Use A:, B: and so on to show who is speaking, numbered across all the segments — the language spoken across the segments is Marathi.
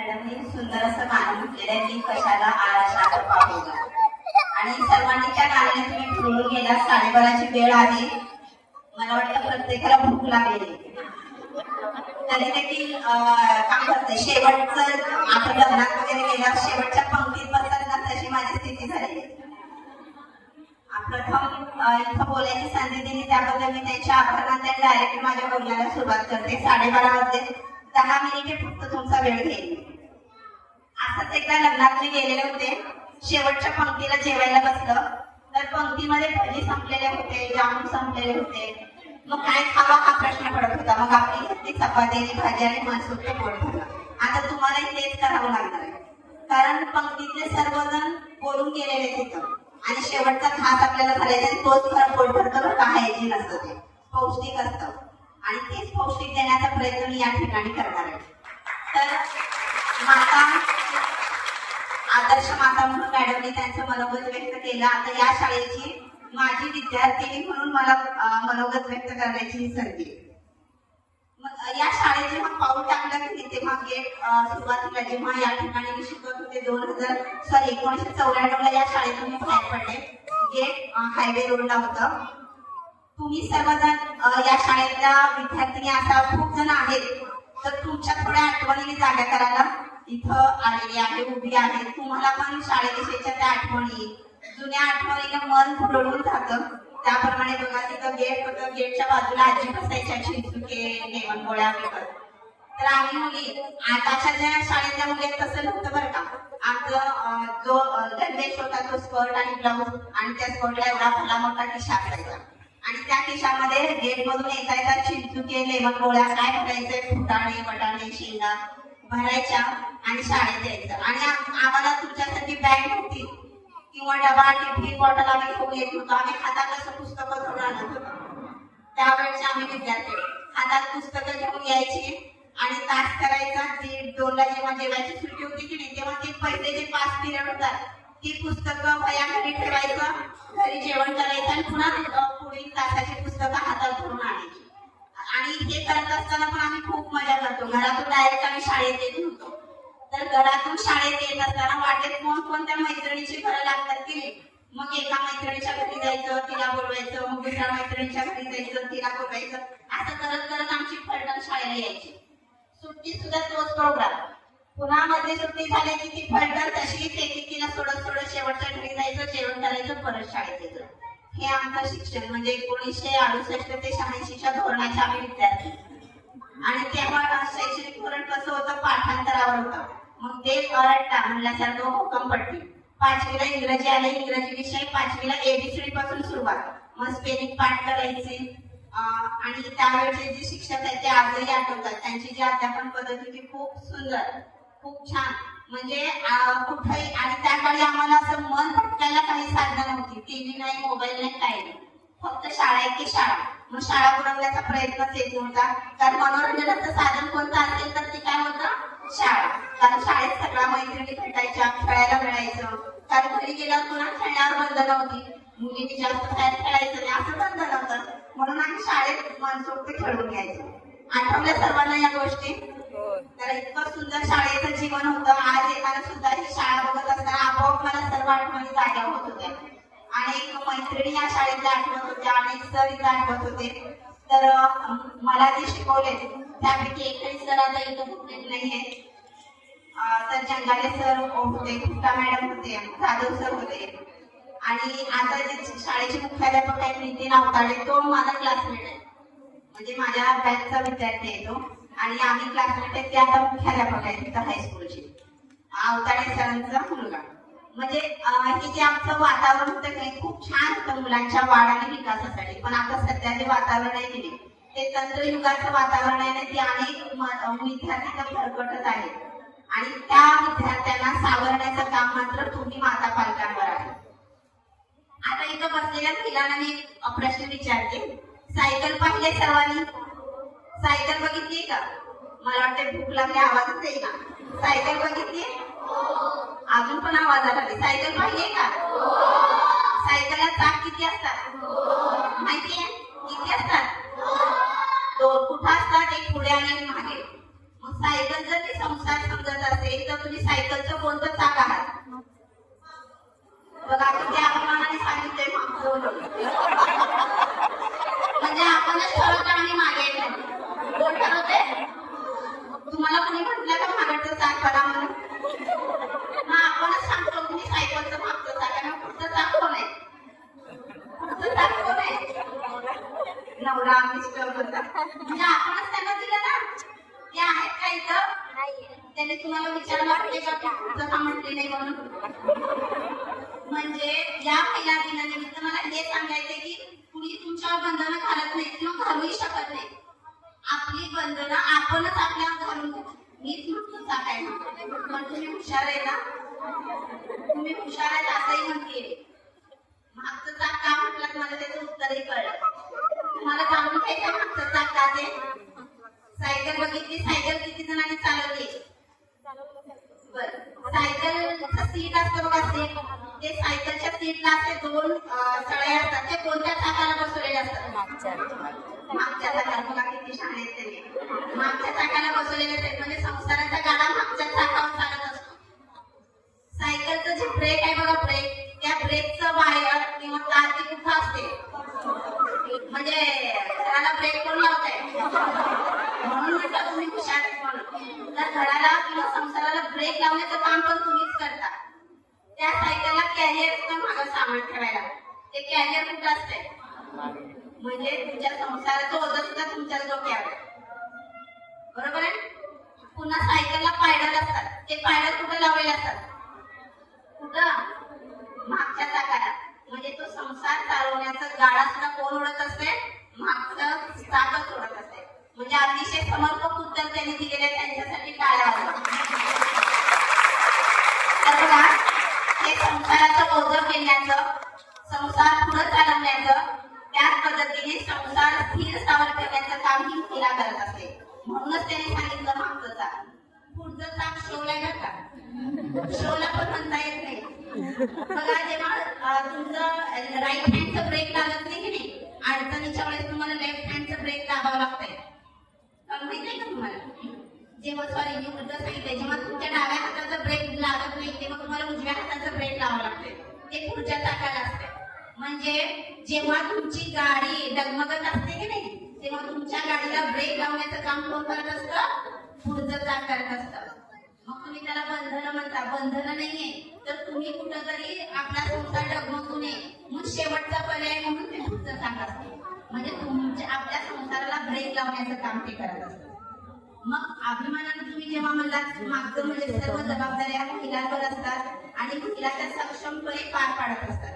A: मॅडमनी सुंदर असं गाणं म्हटलेलं आहे की कशाला आळशाला पाहूया. आणि सर्वांनी त्या गाण्याने तुम्ही ठरवून गेला. 12:30ची वेळ आहे. मला वाटतं प्रत्येकाला भूक लागलेली. तरी देखील काम करते. शेवटचं आपण लग्नात वगैरे गेल्यावर शेवटच्या पंक्तीत बसताना तशी माझी स्थिती झाली. प्रथम इथं बोलायची संधी दिली त्याबद्दल मी त्यांच्या आभार मानते. डायरेक्ट माझ्या बोलण्याला सुरुवात करते. 12:30 वाजले, 10 मिनिटे फक्त तुमचा वेळ घेईल. असंच एकदा लग्नात मी गेलेले होते. शेवटच्या पंक्तीला जेवायला बसलं तर पंक्तीमध्ये भजी संपलेले होते, जामून संपलेले होते. मग काय खावा हा प्रश्न पडत होता. मग आपली घेतली चपाती आणि भाजी आणि मनसुक्त पोट झालं. आता तुम्हालाही तेच करावं लागणार आहे, कारण पंक्तीतले सर्वजण बोलून गेलेले तिथं आणि शेवटचा घास आपल्याला घालायचा आणि तोच खरं पोट भरतं का हायजीन असतं, ते पौष्टिक असतं आणि तेच पौष्टिक देण्याचा प्रयत्न मी या ठिकाणी करणार आहे. तर माता आदर्श माता म्हणून मॅडमने त्यांचं मनोगत व्यक्त केलं. आता या शाळेची माझी विद्यार्थिनी म्हणून मला मनोगत व्यक्त करण्याची संधी. या शाळेत जेव्हा पाऊल टाकलं की तेव्हा गेट सुरुवातीला जेव्हा या ठिकाणी मी शिकत होते 1994ला या शाळेतून मी बाहेर पडले. गेट हायवे रोडला होतं. तुम्ही सर्वजण या शाळेतल्या विद्यार्थिनी असा खूप जण आहेत, तर तुमच्या थोड्या आठवणीने जागा करायला इथं आलेली आहे, उभी आहे. तुम्हाला पण शाळेविषयीच्या त्या आठवणी, जुन्या आठवणीने मन फुलवून जातं. त्याप्रमाणे बघा तिथं गेट होतं. गेटच्या बाजूला आजी बसायच्या चिंचुके जेवण गोळ्या विकत. तर आम्ही मुली आताच्या ज्या शाळेतल्या मुली तसं नव्हतं बरं का. आमचं जो गणवेश होता तो स्कर्ट आणि ब्लाऊज आणि त्या स्कर्टला एवढा भला मोठा खिशा असायचा आणि त्या खिशामध्ये गेट मधून येता येता चिंचुके लेमन गोळ्या काय भरायचे, फुटाणे बटाणे शेंगा भरायच्या आणि शाळेत यायचं. आणि आम्हाला तुमच्यासाठी बॅग नव्हती किंवा डबा टिफिन बॉटल आम्ही घेऊन येत होतो. आम्ही हातात असं पुस्तकं घेऊन आणत होतो. त्यावेळेचे आम्ही विद्यार्थी हातात पुस्तकं घेऊन यायची आणि तास करायचा. 1:30-2ला जेव्हा जेवायची सुट्टी होती की नाही, तेव्हा ते पहिले जे 5 पिरियड होतात ती पुस्तकं वया घरी ठेवायचं, घरी जेवण करायचं आणि पुन्हा पुढील तासाची पुस्तकं हातात धरून आणायची. आणि हे करत असताना पण आम्ही खूप मजा करतो. घरातून डायरेक्ट आम्ही शाळेत येत नव्हतो. तर घरातून शाळेत येत असताना वाटेत कोणत्या मैत्रिणीची घरं लागतात की नाही, मग एका मैत्रिणीच्या घरी जायचं, तिला बोलवायचं, मग दुसऱ्या मैत्रिणीच्या घरी जायचं, तिला बोलवायचं. असं करत करत आमची फलटण शाळेला यायची. सुट्टी सुद्धा तोच प्रोग्राम. पुन्हा मध्ये सुट्टी झाली की ती फलटण तशीच एकेकीला सोडत शेवटच्या घरी जायचं, जेवण करायचं, परत शाळेत यायचं. हे आमचं शिक्षण म्हणजे 1968 ते 86च्या धोरणाचे आम्ही विद्यार्थी. आणि तेव्हा शैक्षणिक धोरण कसं होतं, पाठांतरावर होतं. मग ते अरट्टा म्हणल्यासारखं हुकमपट्टी. 5वीला इंग्रजी आले, इंग्रजी विषय 5वीला ABCD पासून सुरुवात. मग स्पेलिंग पाठ करायचे. आणि त्यावेळेचे जे शिक्षक आहेत ते आजही आठवतात. त्यांची जी अध्यापन पद्धती होती खूप सुंदर, खूप छान. म्हणजे कुठेही आणि त्या काळी आम्हाला असं मन भटकायला काही साधनं नव्हती. TV नाही, मोबाईल नाही, काही नाही. फक्त शाळा आहे की शाळा. मग शाळा बुडवण्याचा प्रयत्नच येत नव्हता. कारण मनोरंजनाचं साधन कोणतं असेल तर ते काय होतं, शाळा. कारण शाळेत सगळ्या मैत्रिणी भेटायच्या, खेळायला मिळायचं. कारण घरी गेल्यावर पुन्हा खेळण्यावर बंधन होती. मुलींनी जास्त बाहेर खेळायचं नाही असं बंधन होतं. म्हणून आम्ही शाळेत मनसोक्त खेळून घ्यायचो. आठवल्या सर्वांना या गोष्टी. तर इतकं सुंदर शाळेचं जीवन होतं. आज येताना सुद्धा ही शाळा बघत असताना आपोआप मला सर्व आठवणी जाग्या होत होत्या. अनेक मैत्रिणी या शाळेतल्या आठवत होत्या, अनेक सर इथं आठवत होते. तर मला जे शिकवले त्यापैकी एकही सर आता इथं कुठलेच नाहीये. तर जंगाले सर होते, गुप्ता मॅडम होते, जाधव सर होते आणि आता जे शाळेचे मुख्याध्यापक आहेत नितीन अवताडे, तो माझा क्लासमेट आहे. म्हणजे माझ्या बॅचचा विद्यार्थी आहे तो. आणि आम्ही क्लासमेट आहे, ते आता मुख्याध्यापक आहेत तिथं हायस्कूलचे. अवताडे सरांचा मुलगा. म्हणजे हे जे आमचं वातावरण होतं की खूप छान होतं मुलांच्या वाढ आणि विकासासाठी. पण आता सध्या जे वातावरण आहे की नाही, ते तंत्रयुगाचं वातावरण आहे ना, ते अनेक विद्यार्थी भरकटत आहे आणि त्या विद्यार्थ्यांना सावरण्याचं काम मात्र तुम्ही माता पालकांवर आहे. आता इथं बसलेल्या महिलांना मी प्रश्न विचारते. सायकल पाहिले सर्वांनी? सायकल बघितली का? मला वाटते भूक लागली, आवाजच येईल ना. सायकल बघितली? अजून पण आवाज आला. सायकल पाहिलीये का? सायकलला चाक किती असतात माहितीये? किती असतात? 2. कुठं असतात? एक पुढे आणि एक मागे. मग सायकल जर संसार समजत असेल तर तुम्ही सायकलचं कोणतं चाक आहात? बघा किती अभिमानाने सांगितलंय मागचं. म्हणजे आपणच ठरवतो आणि मागे येत नाही. कोण ठरवते? तुम्हाला कोणी म्हटलं का मागचं चाक बघा म्हणून? मग आपणच सांगतो तुम्ही सायकलचं मागचं चाक आहे. मग पुढचं चाक कोण आहे? पुढचं चाक कोण आहे? नवरा मिस्टर होता. म्हणजे आपणच त्यांना दिलं ना. ते आहेत का इथं? त्याने तुम्हाला विचारलं वाटते का की पुढचं का म्हटले नाही म्हणून? म्हणजे या महिला दिनानिमित्त मला हे सांगायचंय की कुणी तुमच्यावर बंधनं घालत नाही किंवा घालूही शकत नाही. आपली बंधनं आपणच आपल्यावर घालून घेतो. मीच मागचं चाक आहे पण तुम्ही हुशार आहे ना. तुम्ही हुशार आहेत असंही म्हणते. मागचं चाक का म्हटलं मला त्याचं उत्तरही कळलं. तुम्हाला जाणून घ्यायचं मागचं चाक का ते? सायकल बघितली. सायकल किती जणांनी चालवली? बरं, सायकलचं सीट असतं बघा सीट. ते सायकलच्या सीटला असे दोन सळ्या असतात. ते कोणत्या चाकाला बसवलेले असतात? मागच्या चाकाला. बघा किती छान आहेत ते. मागच्या चाकाला बसवलेले असतात. म्हणजे संसाराचा गाडा मागच्या चाकावर चालत असतो. सायकलचं जे ब्रेक आहे बघा ब्रेक, त्या ब्रेकचं वायर किंवा तार ती कुठं असते? म्हणजे घराला ब्रेक कोण लावताय? म्हणून म्हटलं तुम्ही हुशार आहेत म्हणून. तर घराला किंवा संसाराला ब्रेक लावण्याचं काम पण तुम्हीच करता. त्या सायकलला कॅरियर असतं मागं सामान ठेवायला. ते कॅरियर कुठं असते? म्हणजे तुमच्या संसाराचं ओझं सुद्धा तुमच्याच डोक्यावर. बरोबर आहे? पुन्हा सायकलला पायडल असतात. ते पायडल कुठं लावलेले असतात? कुठं? मागच्या चाकाला. म्हणजे तो संसार चालवण्याचा गाडा सुद्धा कोण ओढत असते? मागचं चाकच ओढत असते. म्हणजे अतिशय समर्पक उत्तर त्यांनी दिलेले त्यांच्यासाठी टाळ्या वाजवा. तर बघा हे संसाराचं ओझं केल्याचं, संसार पुढे चालवण्याचं, त्याच पद्धतीने संसार स्थिर स्थावर ठेवण्याचं काम ही महिला करत असते. म्हणूनच त्यांनी सांगितलं मागचं चाक. पुढचं चाक शोला आहे का? शोला पण म्हणता येत नाही. बघा जेव्हा तुमचं राईट हँडचं ब्रेक लागत नाही की नाही, अडचणीच्या वेळेस तुम्हाला लेफ्ट हँडचं ब्रेक दाबावं लागतंय. माहिती आहे का तुम्हाला? जेव्हा सॉरी मी उलट सांगितलंय, जेव्हा तुमच्या डाव्या हाताचा ब्रेक लागत नाही तेव्हा तुम्हाला उजव्या हाताचा ब्रेक लावावं लागतंय. ते पुढच्या चाकाला असते. म्हणजे जेव्हा तुमची गाडी डगमगत असते की नाही, तेव्हा तुमच्या गाडीला ब्रेक लावण्याचं काम कोण करत असतं? पुढचं चाक करत असतं. मग तुम्ही त्याला बंधनं म्हणता. बंधनं नाहीये तर तुम्ही कुठंतरी आपला संसार डगमगू नये मग शेवटचा पर्याय म्हणून ते पुढचं चाक असते. म्हणजे तुमच्या आपल्या संसाराला ब्रेक लावण्याचं काम ते करत असतं. मग अभिमानाने तुम्ही जेव्हा म्हणलात मागचं म्हणजे सर्व जबाबदाऱ्या महिलांवर असतात आणि महिला त्या सक्षमपणे पार पाडत असतात.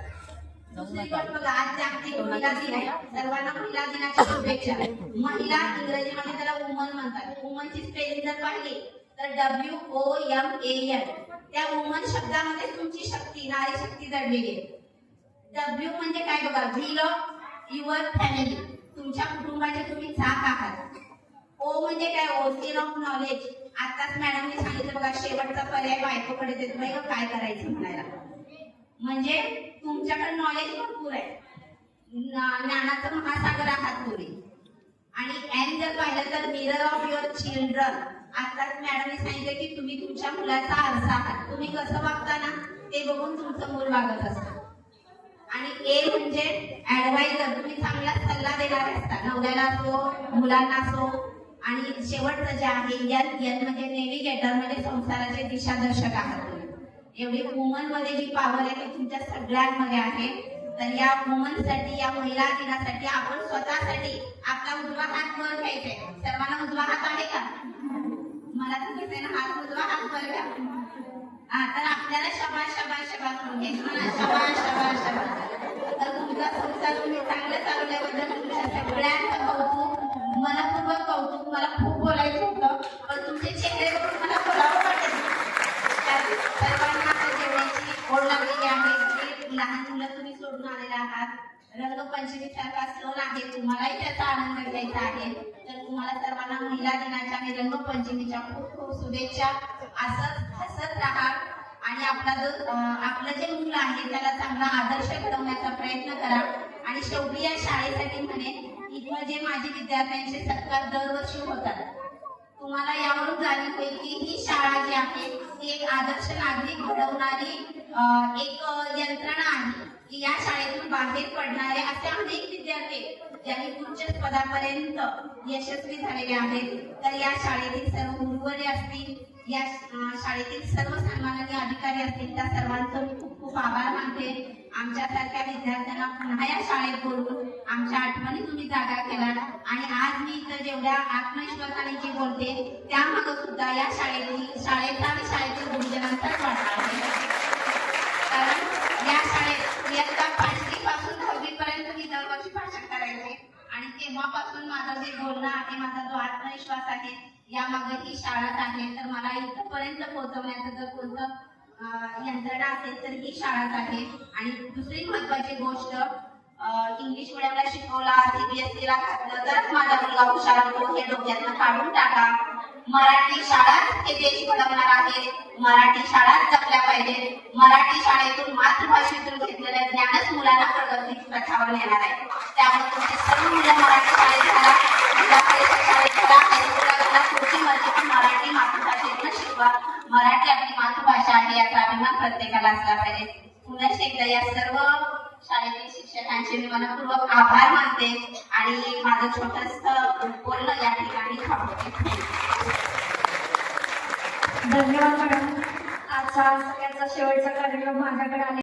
A: दुसरीकडे बघा आज जागतिक महिला दिन आहे. सर्वांना महिला दिनाच्या शुभेच्छा. महिला इंग्रजीमध्ये त्याला वुमन म्हणतात. वुमनची स्पेलिंग जर पाहिली तर WOMAN. त्या वुमन शब्दामध्ये तुमची शक्ती, नारी शक्ती दडलेली आहे. W म्हणजे काय बघा, व्हील ऑफ युअर फॅमिली. तुमच्या कुटुंबाचे तुम्ही चाक आहात. O म्हणजे काय, ओशन ऑफ नॉलेज. आताच मॅडमने सांगितलं बघा शेवटचा पर्याय बायकोकडे देतो बाई काय करायचं म्हणायला. म्हणजे तुमच्याकडे नॉलेज भरपूर आहे. ज्ञानाचं महासागर आहात तुम्ही. आणि एन जर पाहिलं तर मिरर ऑफ युअर चिल्ड्रन. आताच मॅडमने सांगितलं की तुम्ही तुमच्या मुलाचा आरसा आहात. तुम्ही कसं वागता ना ते बघून तुमचं मूल वागत असतं. आणि ए म्हणजे ऍडवायझर. तुम्ही चांगला सल्ला देणारे असता, नवऱ्याला असो मुलांना असो. आणि शेवटचं जे आहे एन म्हणजे नेव्हिगेटर. म्हणजे संसाराचे दिशादर्शक आहात तुम्ही. एवढी वुमन मध्ये जी पॉवर आहे ती तुमच्या सगळ्यांमध्ये आहे. तर या वुमनसाठी, या महिला दिनासाठी आपण स्वतःसाठी आपला उजवा हात वर घ्यायचा आहे. सर्वांना उजवा हात आहे का? मला तर ना हात उजवा हात वर घ्या. तर आपल्याला शबाश शबाश शबाश म्हणून घ्यायचं. मला शबाश शबाश शबाश. तर तुमचा संसार तुम्ही चांगलं चालवल्याबद्दल तुमच्या सगळ्यांचं कौतुक, मनपूर्वक कौतुक. मला खूप बोलायचं होतं पण तुमचे चेहरे बघून मला बोलावं वाटत. सर्वांना जेवणाची ओढ लागलेली आहे. लहान मुलं तुम्ही सोडून आलेला आहात. रंगपंचमी सारखा सण आहे, तुम्हालाही त्याचा आनंद घ्यायचा आहे. तर तुम्हाला सर्वांना महिला दिनाच्या आणि रंगपंचमीच्या खूप खूप शुभेच्छा. असंच हसत राहा आणि आपलं जे मुलं आहे त्याला चांगला आदर्श घडवण्याचा प्रयत्न करा. आणि शेवटी या शाळेसाठी म्हणे इथं जे माझे विद्यार्थ्यांचे सत्कार दरवर्षी होतात तुम्हाला यावरून जाणीव होईल की ही शाळा जी आहे ती एक आदर्श नागरिक घडवणारी एक यंत्रणा आहे की या शाळेतून बाहेर पडणारे असे अनेक विद्यार्थी ज्यांनी उच्च पदापर्यंत यशस्वी झालेले आहेत. तर या शाळेतील सर्व गुरुवरे असतील, या शाळेतील सर्व सन्माननीय अधिकारी असतील, त्या सर्वांचं मी खूप खूप आभार मानते. आमच्यासारख्या विद्यार्थ्यांना पुन्हा या शाळेत बोलून आमच्या आठवणी तुम्ही जागा केला आणि आज मी इथं जेवढ्या आत्मविश्वासाने जी बोलते त्यामागे सुद्धा या शाळेचा आणि शाळेतील गुरुजनांचाच वाटा आहे. कारण या शाळेत इयत्ता 5वी पासून 10वी पर्यंत मी दरवर्षी भाषण करायचे आणि तेव्हापासून माझं जे बोलणं आहे, माझा जो आत्मविश्वास आहे, यामागे ही शाळाच आहे. तर मला इथपर्यंत पोहोचवण्याचं जर कोणतं यंत्रणा असेल तर ही शाळाच आहे. आणि दुसरी महत्वाची गोष्ट, इंग्लिश मिडियमला शिकवला, CBSE ला घातलं तरच माझा मुलगा हुशार होतो हे डोक्यातनं काढून टाका. मराठी शाळाच हे देश घडवणार आहे. मराठी शाळाच जपल्या पाहिजे. मराठी शाळेतून मातृभाषेतून घेतलेलं ज्ञानच मुलांना प्रगतीच्या पथावर नेणार आहे. त्यामुळे तुमची सर्व मुलं मराठी शाळेत घाला, जिल्हा परिषद शाळेत घाला, हायस्कूलला पुढची मर्जी पण मराठी मातृभाषेतून शिकवा. मराठी आपली मातृभाषा आहे याचा अभिमान प्रत्येकाला असला पाहिजे. पुन्हा एकदा या सर्व शाळेतील शिक्षकांचे मी मनपूर्वक आभार मानते आणि माझं छोटंसं बोलणं या ठिकाणी थांबवते.
B: धन्यवाद मॅडम. आजचा सगळ्यांचा शेवटचा कार्यक्रम माझ्याकडे आले.